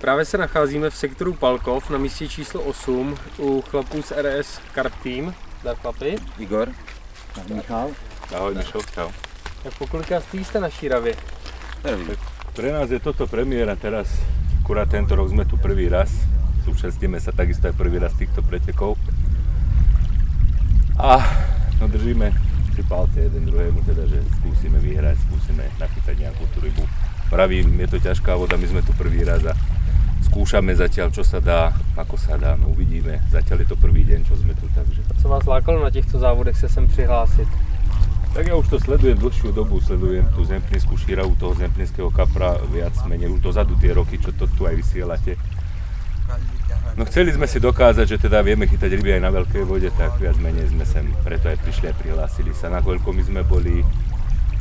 Právě se nacházíme v sektoru Palkov na místě číslo 8 u chlapů z RS Carp Team. Dar chlapi. Igor. Michal. Ahoj Mišo, čau. Tak pokolikástý jste na Šíravě? Pre nás je toto premiéra teraz, akurát tento rok sme tu prvý raz. Súčasníme sa takisto aj prvý raz týchto pretekov. A no držíme si palce jeden druhému, teda že skúsime vyhrať, skúsime nachytať nejakú tú rybu. Pravím, je to ťažká voda, my sme tu prvý raz a skúšame zatiaľ, čo sa dá, ako sa dá, no uvidíme. Zatiaľ je to prvý deň, čo sme tu, takže. A co vás lákalo na těchto závodech se sem přihlásit? Tak ja už to sledujem dlhšiu dobu, sledujem tú zemplínsku Šíravu, toho zemplínskeho kapra viac menej už dozadu tie roky, čo to tu aj vysielate. No chceli sme si dokázať, že teda vieme chytať ryby aj na veľkej vode, tak viac menej sme sem preto aj prišli a prihlásili sa. Nakoľko my sme boli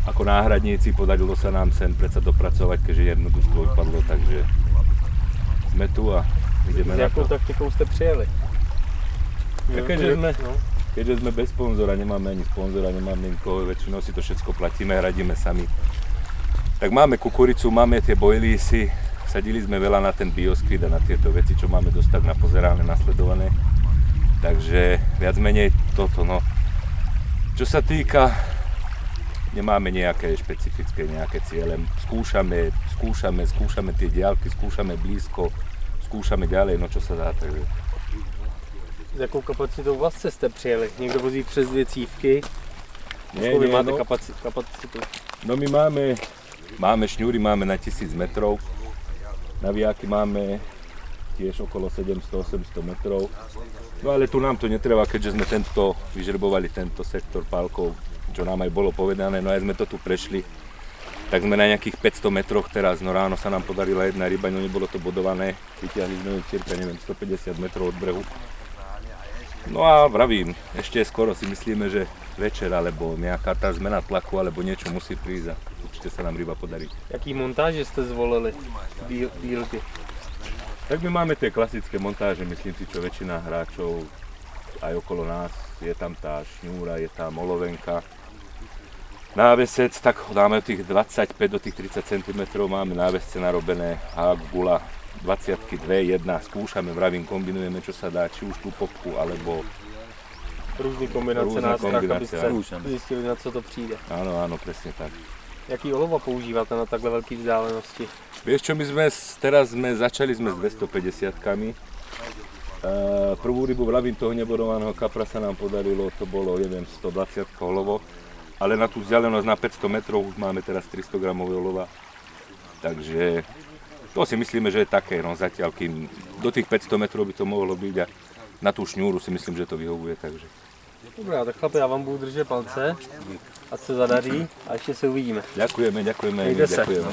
ako náhradníci, podarilo sa nám sem predsa dopracovať, keďže jednoducho vypadlo, takže sme tu a ideme na to. Jakou taktikou jste přijeli? Keďže sme bez sponzora, nemáme ani sponzora, nemáme nikoho, väčšinou si to všetko platíme, hradíme sami. Tak máme kukuricu, máme tie bojlísy, sadili sme veľa na ten bioskrid a na tieto veci, čo máme dosť tak napozerané, nasledované. Takže viac menej toto, no. Čo sa týka, nemáme nejaké špecifické nejaké ciele. Skúšame tie diaľky, skúšame blízko, skúšame ďalej, no čo sa dá, takže. S jakou kapacitou vlastně jste přijeli? Někdo vozí přes 2 cívky? Nie, vy máte no, kapacitu? No my máme šňúry, máme na 1000 metrov. Navijáky máme tiež okolo 700-800 metrov. No ale tu nám to netreba, keďže sme vyžrebovali tento sektor Palkov, čo nám aj bolo povedané, no aj sme to tu prešli. Tak sme na nejakých 500 metroch teraz, no ráno sa nám podarila jedna ryba, no nebolo to bodované. Vytiahli sme ju cirka, neviem, 150 metrov od brehu. No a vravím, ešte skoro si myslíme, že večer alebo nejaká tá zmena tlaku alebo niečo musí prísť a určite sa nám ryba podarí. Jaký montáže jste zvolili? Dílky? Tak my máme tie klasické montáže, myslím si, čo väčšina hráčov aj okolo nás. Je tam tá šňúra, je tam olovenka. Návesec, tak dáme od tých 25 do tých 30 cm, máme návesce narobené, hák, gula, 20-ky, 2, 1, skúšame, vravím, kombinujeme, čo sa dá, či už tú popku, alebo různé kombinace nástrah, abyste zjistili, na co to přijde. Áno, presne tak. Jaký olova používáte na takhle veľké vzdálenosti? Vieš čo, teraz začali s 250-kami. Prvú rybu, vravím, toho nebodovaného kapra sa nám podarilo, to bolo, neviem, 120 olovo. Ale na tú vzdialenosť na 500 metrov už máme teraz 300 gramové olova. Takže to si myslíme, že je také, no zatiaľ, kým do tých 500 metrov by to mohlo byť a na tú šňúru si myslím, že to vyhovuje, takže. Dobrá, tak chlapi, já vám budu držet palce, ať se zadaří a ještě se uvidíme. Ďakujeme, Mějte se. ďakujeme.